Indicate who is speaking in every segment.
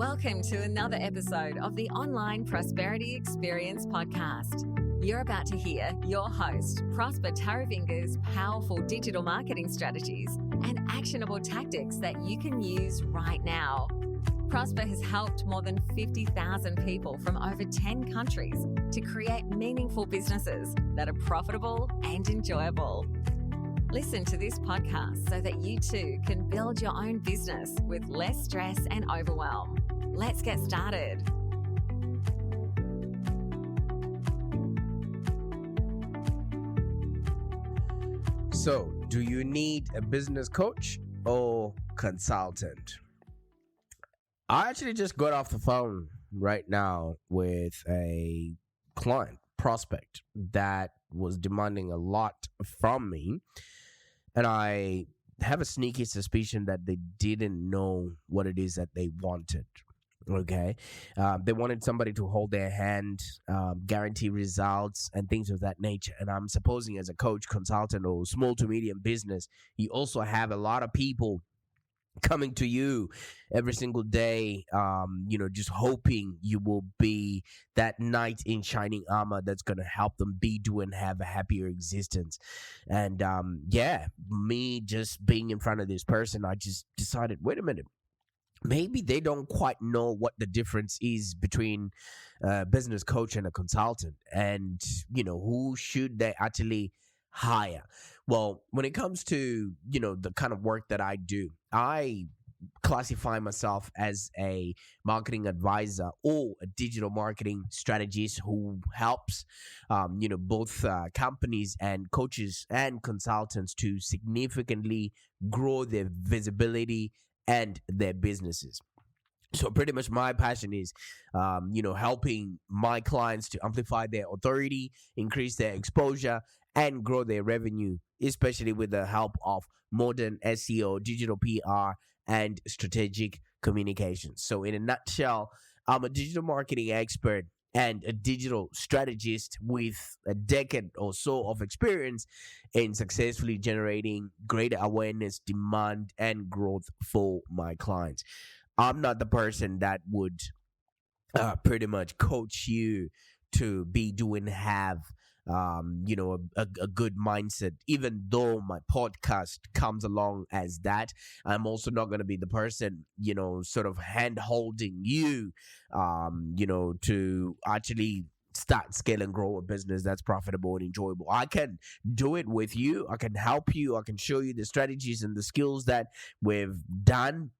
Speaker 1: Welcome to another episode of the Online Prosperity Experience podcast. You're about to hear your host, Prosper Taravinga's powerful digital marketing strategies and actionable tactics that you can use right now. Prosper has helped more than 50,000 people from over 10 countries to create meaningful businesses that are profitable and enjoyable. Listen to this podcast so that you too can build your own business with less stress and overwhelm. Let's get started.
Speaker 2: So, do you need a business coach or consultant? I actually just got off the phone right now with a client prospect that was demanding a lot from me. And I have a sneaky suspicion that they didn't know what it is that they wanted. Okay. They wanted somebody to hold their hand, guarantee results and things of that nature. And I'm supposing as a coach, consultant, or small to medium business, you also have a lot of people coming to you every single day, just hoping you will be that knight in shining armor that's going to help them be, do, and have a happier existence. And me just being in front of this person, I just decided, wait a minute, maybe they don't quite know what the difference is between a business coach and a consultant, and who should they actually hire. Well, when it comes to the kind of work that I do, I classify myself as a marketing advisor or a digital marketing strategist who helps both companies and coaches and consultants to significantly grow their visibility and their businesses. So pretty much my passion is, helping my clients to amplify their authority, increase their exposure, and grow their revenue, especially with the help of modern SEO, digital PR, and strategic communications. So in a nutshell, I'm a digital marketing expert and a digital strategist with a decade or so of experience in successfully generating greater awareness, demand, and growth for my clients. I'm not the person that would pretty much coach you to be, do, and have a good mindset, even though my podcast comes along as that. I'm also not going to be the person, sort of hand holding you, to actually start, scale, and grow a business that's profitable and enjoyable. I can do it with you. I can help you. I can show you the strategies and the skills that we've done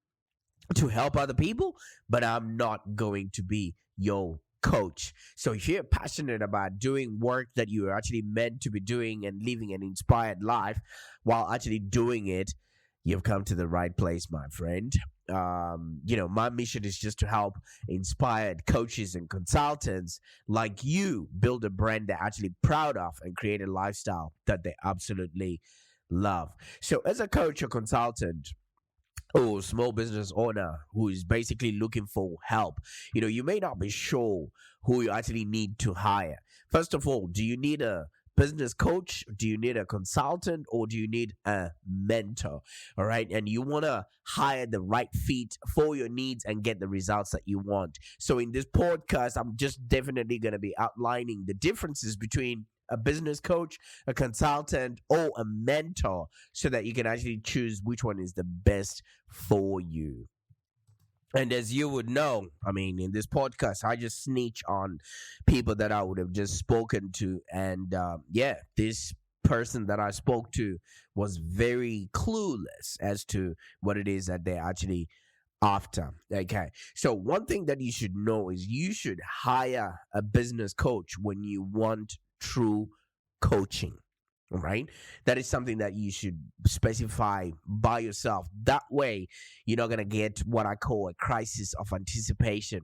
Speaker 2: to help other people, but I'm not going to be your coach. So if you're passionate about doing work that you are actually meant to be doing and living an inspired life while actually doing it, you've come to the right place, my friend. My mission is just to help inspired coaches and consultants like you build a brand they're actually proud of and create a lifestyle that they absolutely love. So as a coach or consultant, or small business owner who is basically looking for help, you may not be sure who you actually need to hire. First of all, do you need a business coach? Do you need a consultant? Or do you need a mentor? All right. And you want to hire the right fit for your needs and get the results that you want. So in this podcast, I'm just definitely going to be outlining the differences between a business coach, a consultant, or a mentor, so that you can actually choose which one is the best for you. And as you would know, in this podcast, I just snitch on people that I would have just spoken to. And this person that I spoke to was very clueless as to what it is that they're actually after. Okay. So one thing that you should know is you should hire a business coach when you want true coaching. All right. That is something that you should specify by yourself. That way, you're not going to get what I call a crisis of anticipation,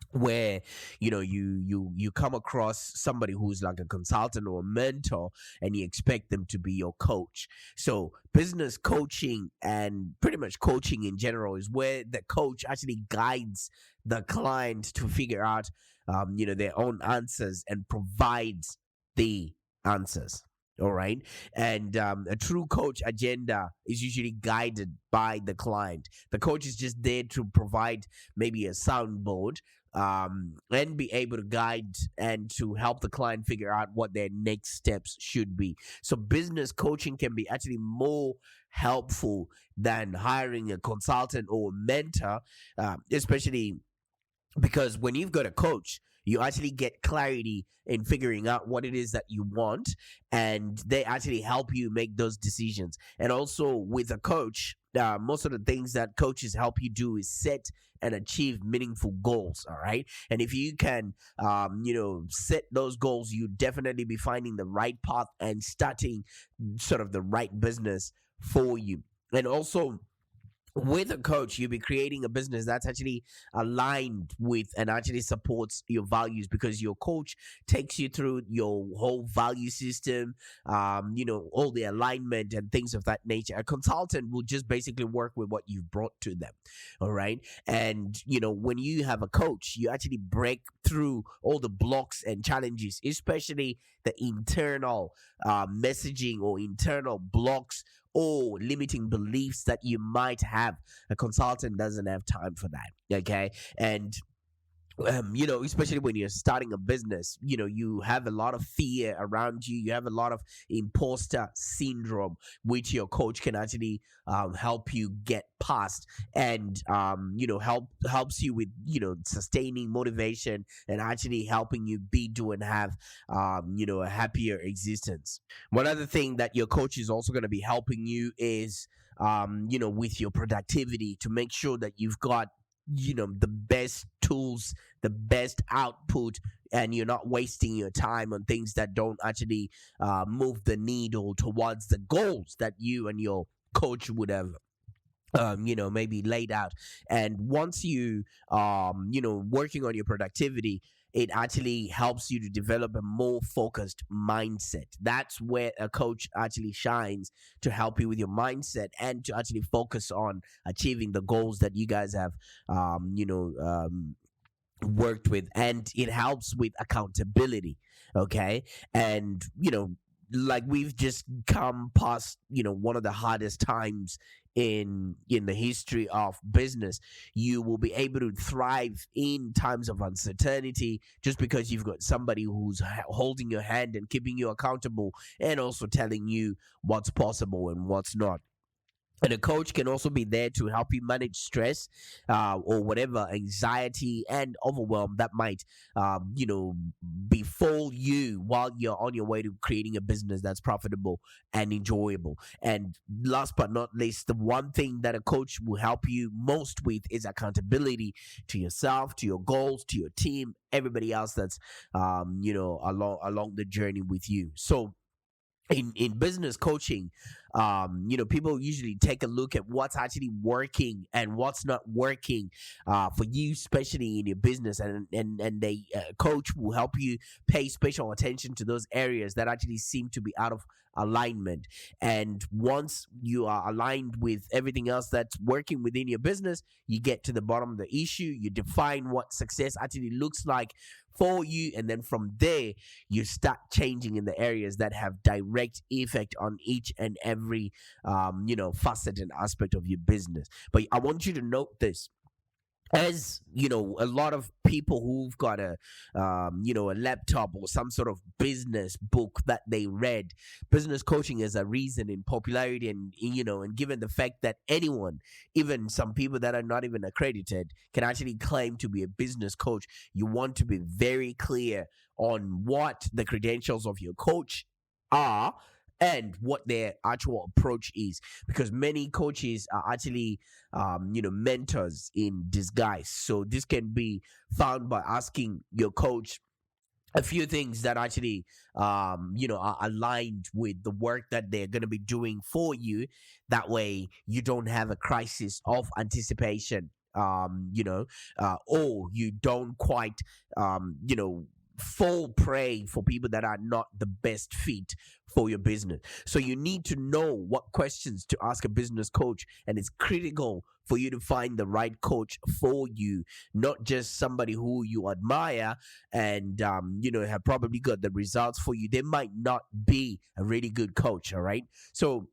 Speaker 2: where you come across somebody who's like a consultant or a mentor and you expect them to be your coach. So business coaching and pretty much coaching in general is where the coach actually guides the client to figure out their own answers and provides the answers. All right. And a true coach agenda is usually guided by the client. The coach is just there to provide maybe a soundboard, and be able to guide and to help the client figure out what their next steps should be. So business coaching can be actually more helpful than hiring a consultant or a mentor, especially because when you've got a coach, you actually get clarity in figuring out what it is that you want, and they actually help you make those decisions. And also with a coach, most of the things that coaches help you do is set and achieve meaningful goals. All right. And if you can set those goals, you definitely be finding the right path and starting sort of the right business for you. And also with a coach, you'll be creating a business that's actually aligned with and actually supports your values, because your coach takes you through your whole value system, all the alignment and things of that nature. A consultant will just basically work with what you've brought to them. All right. And, when you have a coach, you actually break through all the blocks and challenges, especially the internal messaging or internal blocks or limiting beliefs that you might have. A consultant doesn't have time for that. Okay. And especially when you're starting a business, you have a lot of fear around you. You have a lot of imposter syndrome, which your coach can actually help you get past, and helps you with sustaining motivation and actually helping you be, do, and have a happier existence. One other thing that your coach is also going to be helping you is with your productivity, to make sure that you've got the best tools, the best output, and you're not wasting your time on things that don't actually move the needle towards the goals that you and your coach would have maybe laid out. And once you working on your productivity, it actually helps you to develop a more focused mindset. That's where a coach actually shines, to help you with your mindset and to actually focus on achieving the goals that you guys have worked with. And it helps with accountability. Okay. And like we've just come past one of the hardest times in the history of business. You will be able to thrive in times of uncertainty, just because you've got somebody who's holding your hand and keeping you accountable, and also telling you what's possible and what's not. And a coach can also be there to help you manage stress, or whatever anxiety and overwhelm that might, befall you while you're on your way to creating a business that's profitable and enjoyable. And last but not least, the one thing that a coach will help you most with is accountability to yourself, to your goals, to your team, everybody else that's, along the journey with you. So in business coaching, people usually take a look at what's actually working and what's not working for you, especially in your business, and they coach will help you pay special attention to those areas that actually seem to be out of alignment. And once you are aligned with everything else that's working within your business, you get to the bottom of the issue, you define what success actually looks like for you, and then from there you start changing in the areas that have direct effect on each and every facet and aspect of your business. But I want you to note this: as a lot of people who've got a laptop or some sort of business book that they read, business coaching is a reason in popularity. And and given the fact that anyone, even some people that are not even accredited, can actually claim to be a business coach, you want to be very clear on what the credentials of your coach are and what their actual approach is, because many coaches are actually mentors in disguise. So this can be found by asking your coach a few things that actually are aligned with the work that they're going to be doing for you. That way you don't have a crisis of anticipation, or you don't quite fall prey for people that are not the best fit for your business. So you need to know what questions to ask a business coach, and it's critical for you to find the right coach for you, not just somebody who you admire and have probably got the results for you. They might not be a really good coach. All right, so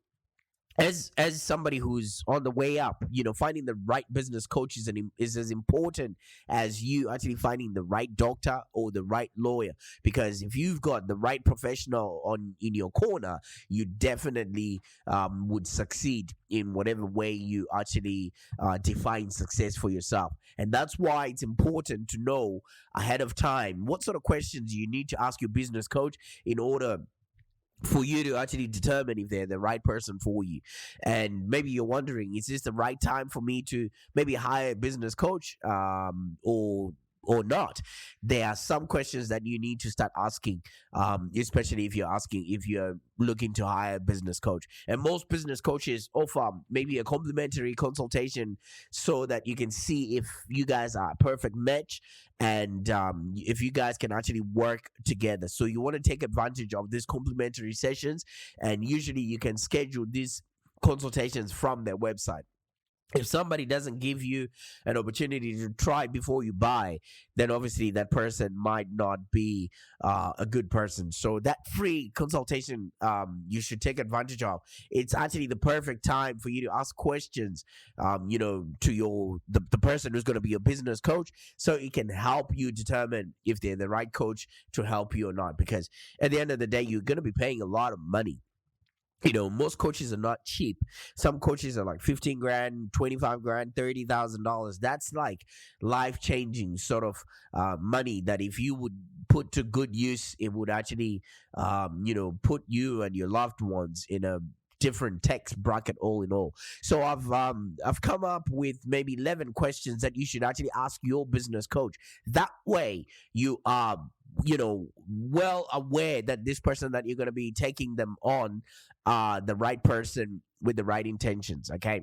Speaker 2: as somebody who's on the way up, finding the right business coach is as important as you actually finding the right doctor or the right lawyer. Because if you've got the right professional in your corner, you definitely would succeed in whatever way you actually define success for yourself. And that's why it's important to know ahead of time what sort of questions you need to ask your business coach in order for you to actually determine if they're the right person for you. And maybe you're wondering, is this the right time for me to maybe hire a business coach, or not? There are some questions that you need to start asking, especially if you're looking to hire a business coach. And most business coaches offer maybe a complimentary consultation so that you can see if you guys are a perfect match, and if you guys can actually work together. So you want to take advantage of these complimentary sessions, and usually you can schedule these consultations from their website. If somebody doesn't give you an opportunity to try before you buy, then obviously that person might not be a good person. So that free consultation, you should take advantage of. It's actually the perfect time for you to ask questions, to the person who's going to be your business coach, so it can help you determine if they're the right coach to help you or not. Because at the end of the day, you're going to be paying a lot of money. Most coaches are not cheap. Some coaches are like 15 grand, 25 grand, $30,000. That's like life changing sort of money that if you would put to good use, it would actually, put you and your loved ones in a different tax bracket all in all. So I've come up with maybe 11 questions that you should actually ask your business coach. That way you are well aware that this person that you're going to be taking them on the right person with the right intentions. Okay,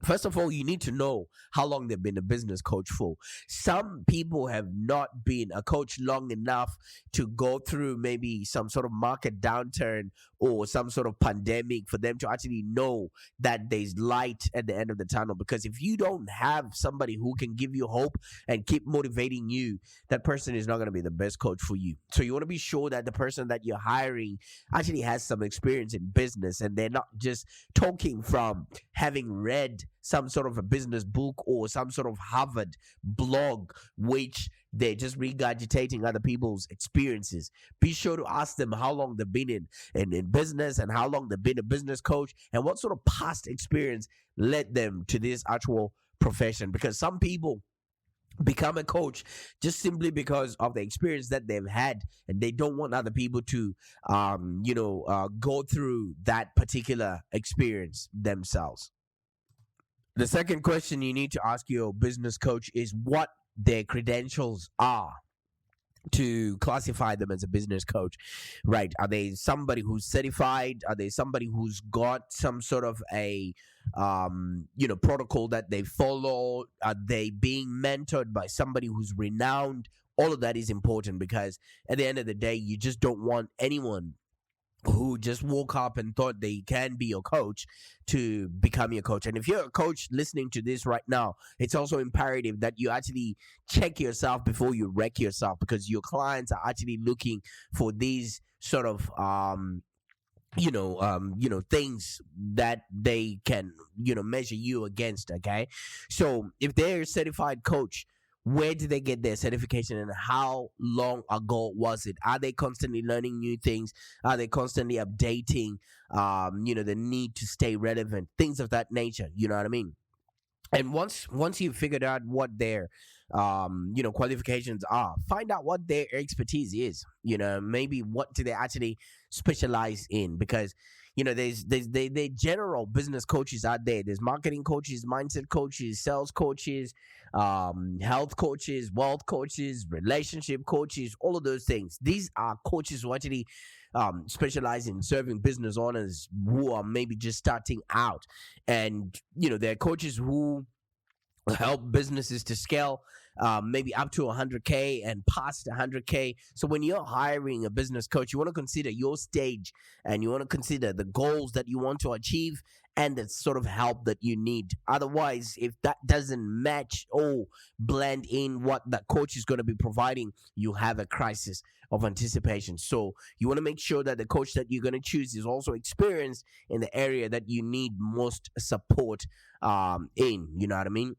Speaker 2: first of all, you need to know how long they've been a business coach for. Some people have not been a coach long enough to go through maybe some sort of market downturn or some sort of pandemic for them to actually know that there's light at the end of the tunnel. Because if you don't have somebody who can give you hope and keep motivating you, that person is not going to be the best coach for you. So you want to be sure that the person that you're hiring actually has some experience in business, and they're not just talking from having read some sort of a business book or some sort of Harvard blog, which they're just regurgitating other people's experiences. Be sure to ask them how long they've been in business, and how long they've been a business coach, and what sort of past experience led them to this actual profession. Because some people become a coach just simply because of the experience that they've had, and they don't want other people to go through that particular experience themselves. The second question you need to ask your business coach is what their credentials are to classify them as a business coach, right? Are they somebody who's certified? Are they somebody who's got some sort of a protocol that they follow? Are they being mentored by somebody who's renowned? All of that is important, because at the end of the day, you just don't want anyone who just woke up and thought they can be your coach to become your coach. And if you're a coach listening to this right now, it's also imperative that you actually check yourself before you wreck yourself, because your clients are actually looking for these sort of things that they can measure you against. Okay, so if they're a certified coach, where did they get their certification, and how long ago was it? Are they constantly learning new things? Are they constantly updating the need to stay relevant, things of that nature? You know what I mean? And once you've figured out what their qualifications are, find out what their expertise is. Maybe what do they actually specialize in? Because there's general business coaches out there. There's marketing coaches, mindset coaches, sales coaches, health coaches, wealth coaches, relationship coaches, all of those things. These are coaches who actually specialize in serving business owners who are maybe just starting out. And they're coaches who help businesses to scale maybe up to 100K and past 100K. So when you're hiring a business coach, you want to consider your stage, and you want to consider the goals that you want to achieve and the sort of help that you need. Otherwise, if that doesn't match or blend in what that coach is going to be providing, you have a crisis of anticipation. So you want to make sure that the coach that you're going to choose is also experienced in the area that you need most support in. You know what I mean?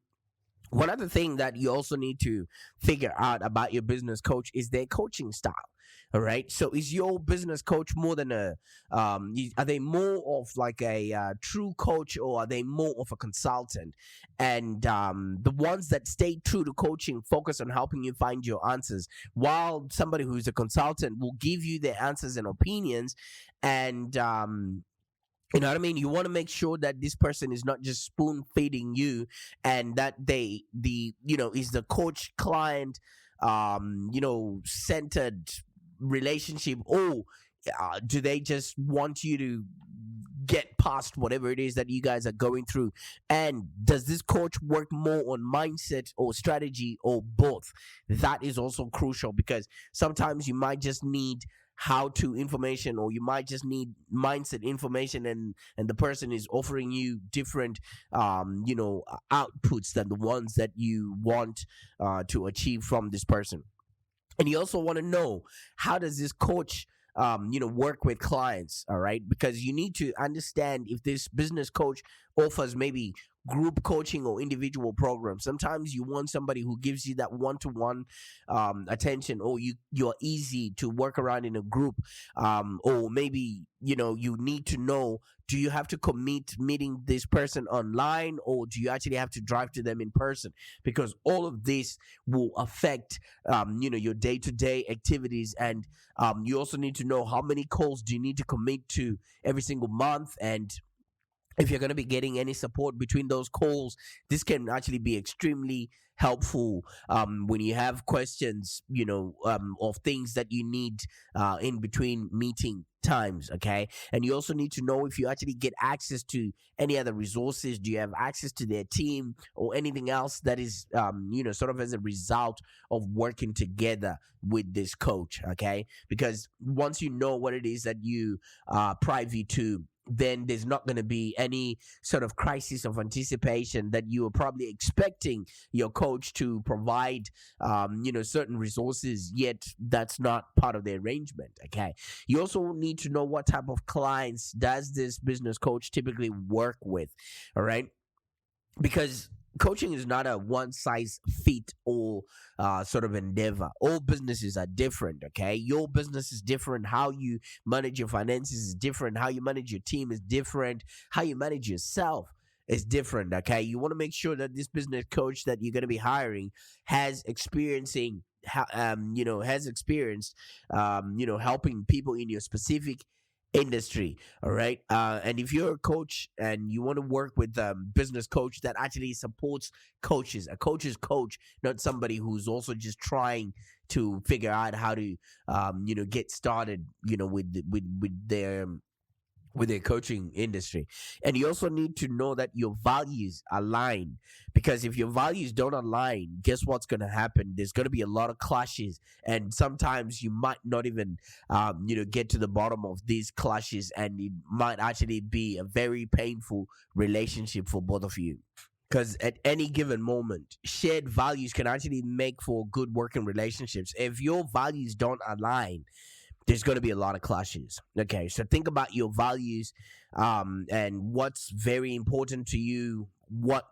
Speaker 2: One other thing that you also need to figure out about your business coach is their coaching style. All right. So is your business coach more than are they more of like a true coach, or are they more of a consultant? And the ones that stay true to coaching focus on helping you find your answers, while somebody who's a consultant will give you their answers and opinions. And you know what I mean? You want to make sure that this person is not just spoon feeding you, and that is the coach client, centered relationship, or do they just want you to get past whatever it is that you guys are going through? And does this coach work more on mindset or strategy, or both? That is also crucial, because sometimes you might just need how to information, or you might just need mindset information, and the person is offering you different outputs than the ones that you want to achieve from this person. And you also want to know, how does this coach work with clients? All right, because you need to understand if this business coach offers maybe group coaching or individual programs. Sometimes you want somebody who gives you that one-to-one attention, or you're easy to work around in a group, or maybe you need to know, do you have to commit meeting this person online, or do you actually have to drive to them in person? Because all of this will affect your day-to-day activities. And you also need to know, how many calls do you need to commit to every single month, and if you're going to be getting any support between those calls. This can actually be extremely helpful when you have questions, of things that you need in between meeting times. Okay. And you also need to know if you actually get access to any other resources. Do you have access to their team, or anything else that is sort of as a result of working together with this coach? Okay. Because once you know what it is that you privy to, then there's not going to be any sort of crisis of anticipation that you are probably expecting your coach to provide certain resources, yet that's not part of the arrangement. Okay. You also need to know, what type of clients does this business coach typically work with? All right, because coaching is not a one size fit all sort of endeavor. All businesses are different. Okay, your business is different. How you manage your finances is different. How you manage your team is different. How you manage yourself is different. Okay, you want to make sure that this business coach that you're going to be hiring has experiencing has experienced helping people in your specific industry. All right, and if you're a coach and you want to work with a business coach that actually supports coaches, a coach's coach, not somebody who's also just trying to figure out how to get started with their coaching industry. And you also need to know that your values align, because if your values don't align, guess what's going to happen? There's going to be a lot of clashes, and sometimes you might not even get to the bottom of these clashes, and it might actually be a very painful relationship for both of you. Because at any given moment, shared values can actually make for good working relationships. If your values don't align, there's going to be a lot of clashes. Okay, so think about your values, and what's very important to you. What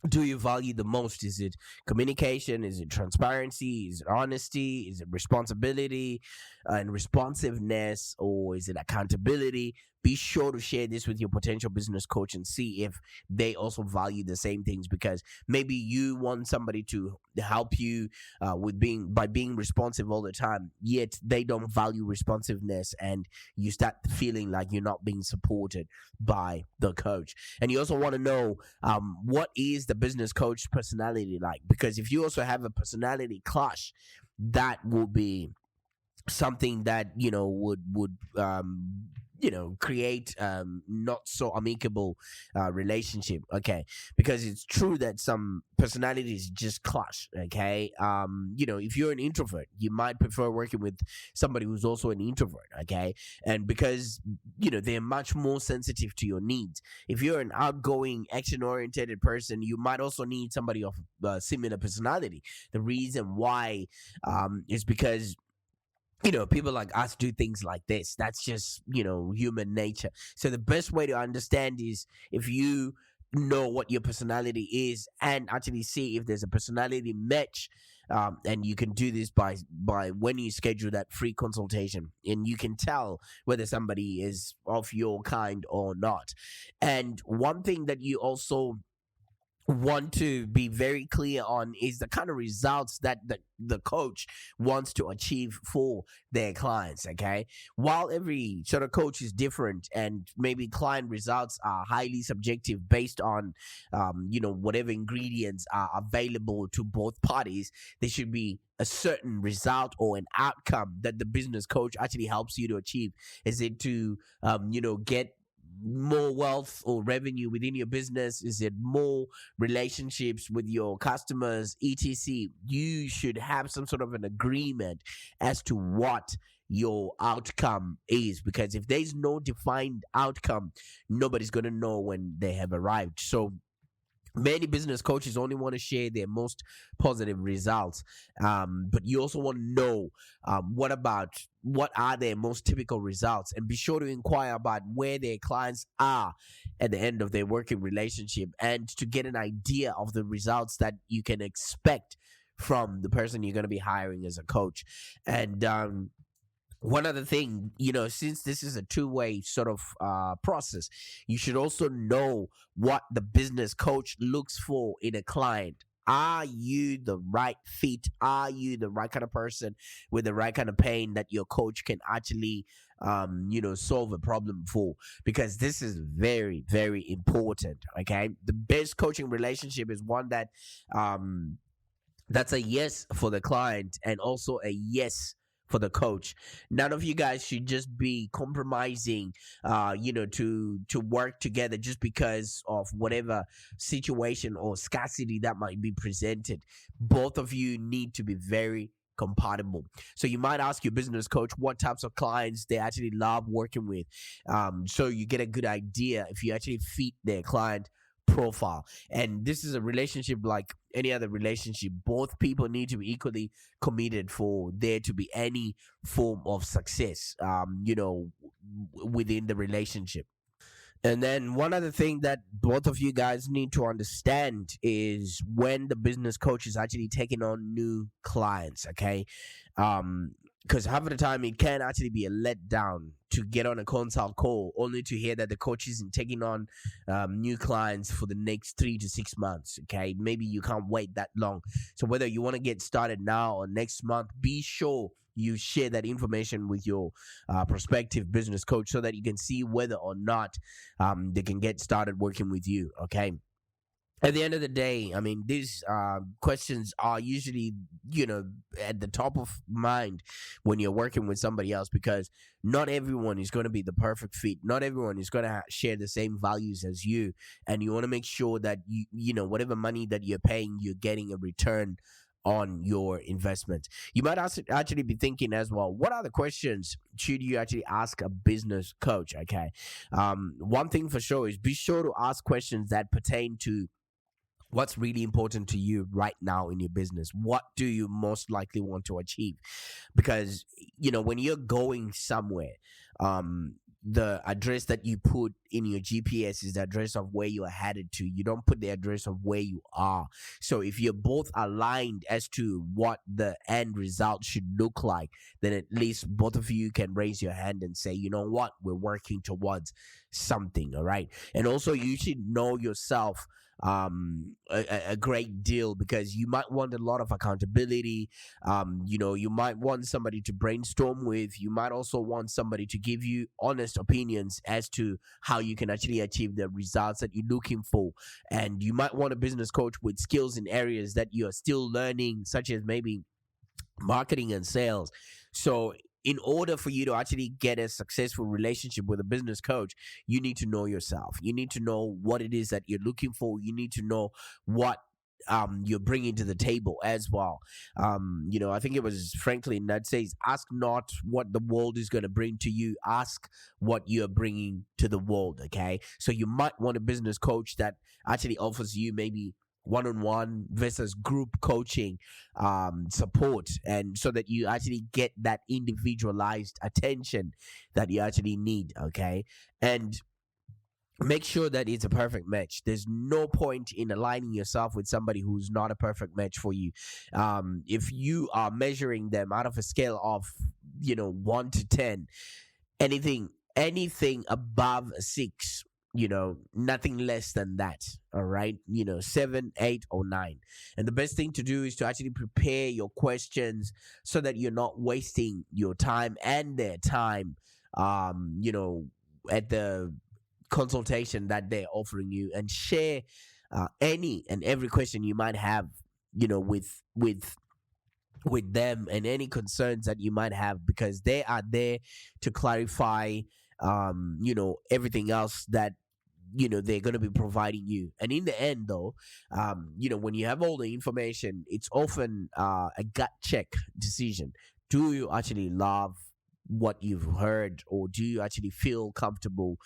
Speaker 2: do you value the most? Is it communication? Is it transparency? Is it honesty? Is it responsibility and responsiveness? Or is it accountability? Be sure to share this with your potential business coach and see if they also value the same things, because maybe you want somebody to help you by being responsive all the time, yet they don't value responsiveness, and you start feeling like you're not being supported by the coach. And you also want to know what is the business coach personality like, because if you also have a personality clash, that will be something that would create not so amicable relationship. Okay, because it's true that some personalities just clash. Okay, if you're an introvert, you might prefer working with somebody who's also an introvert. Okay, and because they're much more sensitive to your needs. If you're an outgoing, action oriented person, you might also need somebody of similar personality. The reason why is because people like us do things like this. That's just human nature. So the best way to understand is if you know what your personality is and actually see if there's a personality match. And you can do this by when you schedule that free consultation, and you can tell whether somebody is of your kind or not. And one thing that you also want to be very clear on is the kind of results that the coach wants to achieve for their clients. Okay, while every sort of coach is different and maybe client results are highly subjective based on whatever ingredients are available to both parties, there should be a certain result or an outcome that the business coach actually helps you to achieve. Is it to get more wealth or revenue within your business? Is it more relationships with your customers, etc? You should have some sort of an agreement as to what your outcome is, because if there's no defined outcome, nobody's going to know when they have arrived. So many business coaches only want to share their most positive results, but you also want to know what are their most typical results, and be sure to inquire about where their clients are at the end of their working relationship, and to get an idea of the results that you can expect from the person you're going to be hiring as a coach. And one other thing, since this is a two-way sort of process, you should also know what the business coach looks for in a client. Are you the right fit? Are you the right kind of person with the right kind of pain that your coach can actually solve a problem for? Because this is very, very important. Okay, the best coaching relationship is one that's a yes for the client and also a yes for the coach. None of you guys should just be compromising, to work together just because of whatever situation or scarcity that might be presented. Both of you need to be very compatible. So you might ask your business coach what types of clients they actually love working with, so you get a good idea if you actually fit their client profile. And this is a relationship like any other relationship. Both people need to be equally committed for there to be any form of success within the relationship. And then one other thing that both of you guys need to understand is when the business coach is actually taking on new clients. Okay, because half of the time it can actually be a letdown to get on a consult call only to hear that the coach isn't taking on new clients for the next 3 to 6 months. Okay, maybe you can't wait that long. So whether you want to get started now or next month, be sure you share that information with your prospective business coach so that you can see whether or not they can get started working with you. Okay, at the end of the day, I mean, these questions are usually, at the top of mind when you're working with somebody else, because not everyone is going to be the perfect fit. Not everyone is going to share the same values as you. And you want to make sure that, whatever money that you're paying, you're getting a return on your investment. You might actually be thinking as well, what are the questions should you actually ask a business coach? Okay. One thing for sure is be sure to ask questions that pertain to what's really important to you right now in your business. What do you most likely want to achieve? Because, when you're going somewhere, the address that you put in your GPS is the address of where you are headed to. You don't put the address of where you are. So if you're both aligned as to what the end result should look like, then at least both of you can raise your hand and say, you know what, we're working towards something. All right. And also you should know yourself a great deal, because you might want a lot of accountability. You might want somebody to brainstorm with. You might also want somebody to give you honest opinions as to how you can actually achieve the results that you're looking for. And you might want a business coach with skills in areas that you're still learning, such as maybe marketing and sales. So in order for you to actually get a successful relationship with a business coach, you need to know yourself. You need to know what it is that you're looking for. You need to know what you're bringing to the table as well. I think it was Franklin that says, ask not what the world is going to bring to you, ask what you're bringing to the world. Okay. So you might want a business coach that actually offers you maybe one-on-one versus group coaching support, and so that you actually get that individualized attention that you actually need. Okay. And make sure that it's a perfect match. There's no point in aligning yourself with somebody who's not a perfect match for you. If you are measuring them out of a scale of 1 to 10, anything above a 6, nothing less than that. All right, 7, 8, or 9. And the best thing to do is to actually prepare your questions so that you're not wasting your time and their time at the consultation that they're offering you, and share any and every question you might have with them, and any concerns that you might have, because they are there to clarify everything else that they're going to be providing you. And in the end, though, when you have all the information, it's often a gut check decision. Do you actually love what you've heard, or do you actually feel comfortable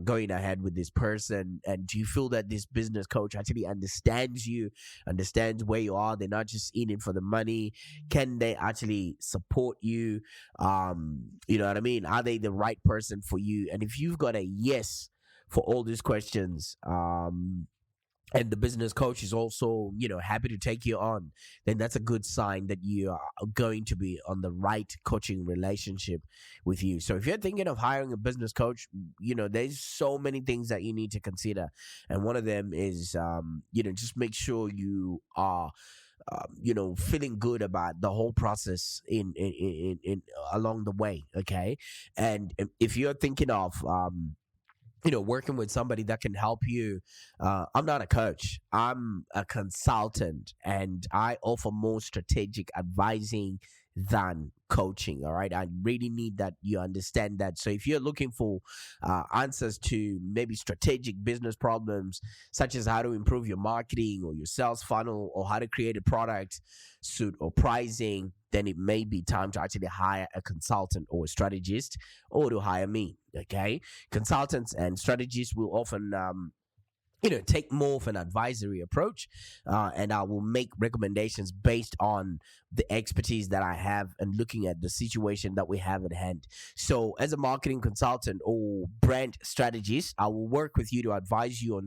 Speaker 2: going ahead with this person? And do you feel that this business coach actually understands you, understands where you are? They're not just in it for the money. Can they actually support you? You know what I mean? Are they the right person for you? And if you've got a yes for all these questions, and the business coach is also, happy to take you on, then that's a good sign that you are going to be on the right coaching relationship with you. So if you're thinking of hiring a business coach, there's so many things that you need to consider. And one of them is, just make sure you are, feeling good about the whole process in along the way. Okay. And if you're thinking of, working with somebody that can help you. I'm not a coach. I'm a consultant, and I offer more strategic advising than coaching. All right. I really need that you understand that. So if you're looking for answers to maybe strategic business problems, such as how to improve your marketing or your sales funnel, or how to create a product suit or pricing, then it may be time to actually hire a consultant or a strategist, or to hire me. Okay. Consultants and strategists will often take more of an advisory approach, and I will make recommendations based on the expertise that I have and looking at the situation that we have at hand. So as a marketing consultant or brand strategist, I will work with you to advise you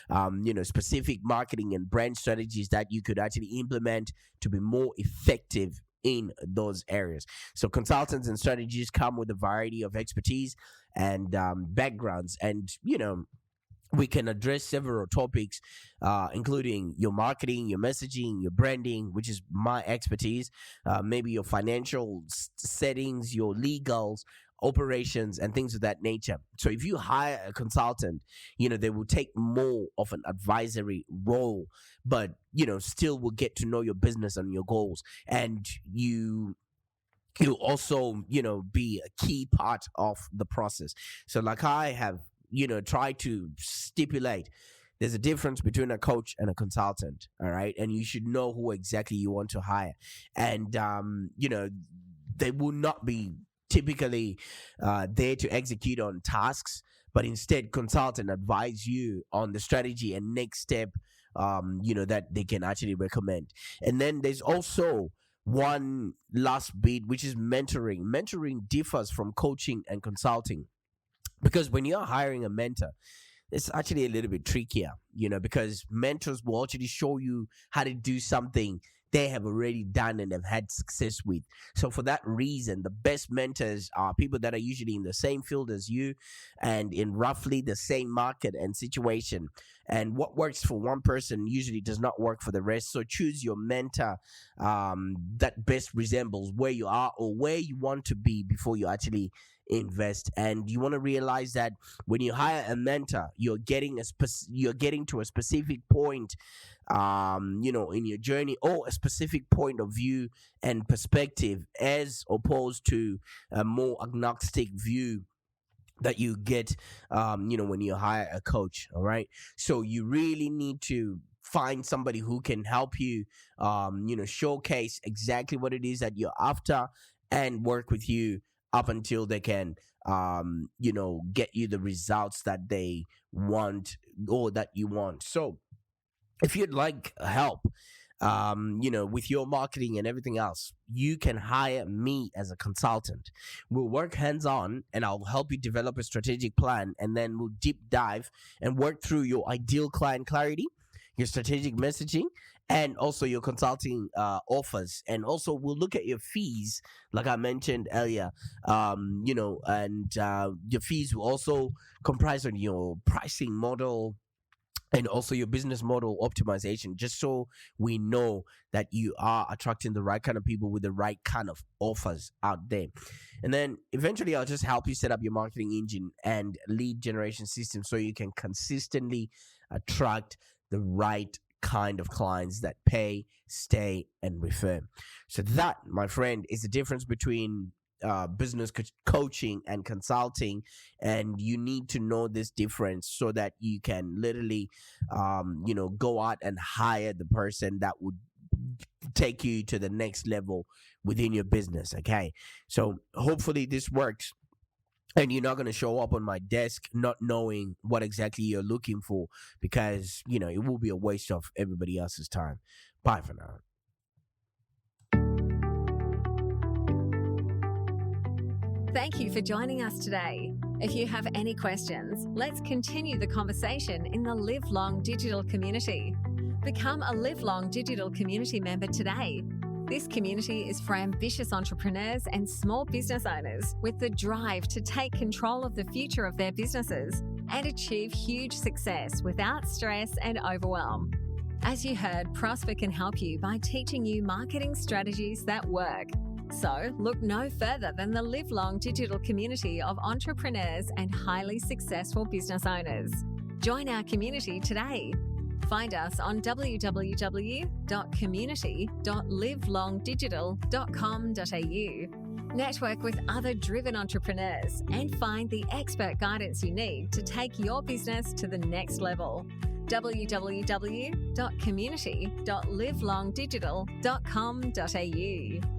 Speaker 2: on specific marketing and brand strategies that you could actually implement to be more effective in those areas. So consultants and strategists come with a variety of expertise and backgrounds, and we can address several topics, including your marketing, your messaging, your branding, which is my expertise, maybe your financial settings, your legals, operations, and things of that nature. So if you hire a consultant, they will take more of an advisory role, but still will get to know your business and your goals, and you'll also be a key part of the process. So like I have try to stipulate, there's a difference between a coach and a consultant. All right. And you should know who exactly you want to hire. And, they will not be typically there to execute on tasks, but instead consult and advise you on the strategy and next step, that they can actually recommend. And then there's also one last bit, which is mentoring. Mentoring differs from coaching and consulting, because when you're hiring a mentor, it's actually a little bit trickier, because mentors will actually show you how to do something they have already done and have had success with. So for that reason, the best mentors are people that are usually in the same field as you and in roughly the same market and situation. And what works for one person usually does not work for the rest. So choose your mentor that best resembles where you are or where you want to be before you actually invest. And you want to realize that when you hire a mentor, you're getting to a specific point in your journey, or a specific point of view and perspective, as opposed to a more agnostic view that you get when you hire a coach. All right, so you really need to find somebody who can help you showcase exactly what it is that you're after, and work with you up until they can get you the results that they want or that you want. So if you'd like help with your marketing and everything else, you can hire me as a consultant. We'll work hands-on, and I'll help you develop a strategic plan, and then we'll deep dive and work through your ideal client clarity, your strategic messaging, and also your consulting offers. And also we'll look at your fees, like I mentioned earlier, and your fees will also comprise on your pricing model and also your business model optimization, just so we know that you are attracting the right kind of people with the right kind of offers out there. And then eventually I'll just help you set up your marketing engine and lead generation system so you can consistently attract the right kind of clients that pay, stay, and refer. So that, my friend, is the difference between business coaching and consulting. And you need to know this difference so that you can literally go out and hire the person that would take you to the next level within your business. Okay, so hopefully this works, and you're not going to show up on my desk not knowing what exactly you're looking for, because it will be a waste of everybody else's time. Bye for now.
Speaker 1: Thank you for joining us today. If you have any questions, let's continue the conversation in the Live Long Digital community. Become a Live Long Digital community member today. This community is for ambitious entrepreneurs and small business owners with the drive to take control of the future of their businesses and achieve huge success without stress and overwhelm. As you heard, Prosper can help you by teaching you marketing strategies that work. So look no further than the Live Long Digital community of entrepreneurs and highly successful business owners. Join our community today. Find us on www.community.livelongdigital.com.au. Network with other driven entrepreneurs and find the expert guidance you need to take your business to the next level. www.community.livelongdigital.com.au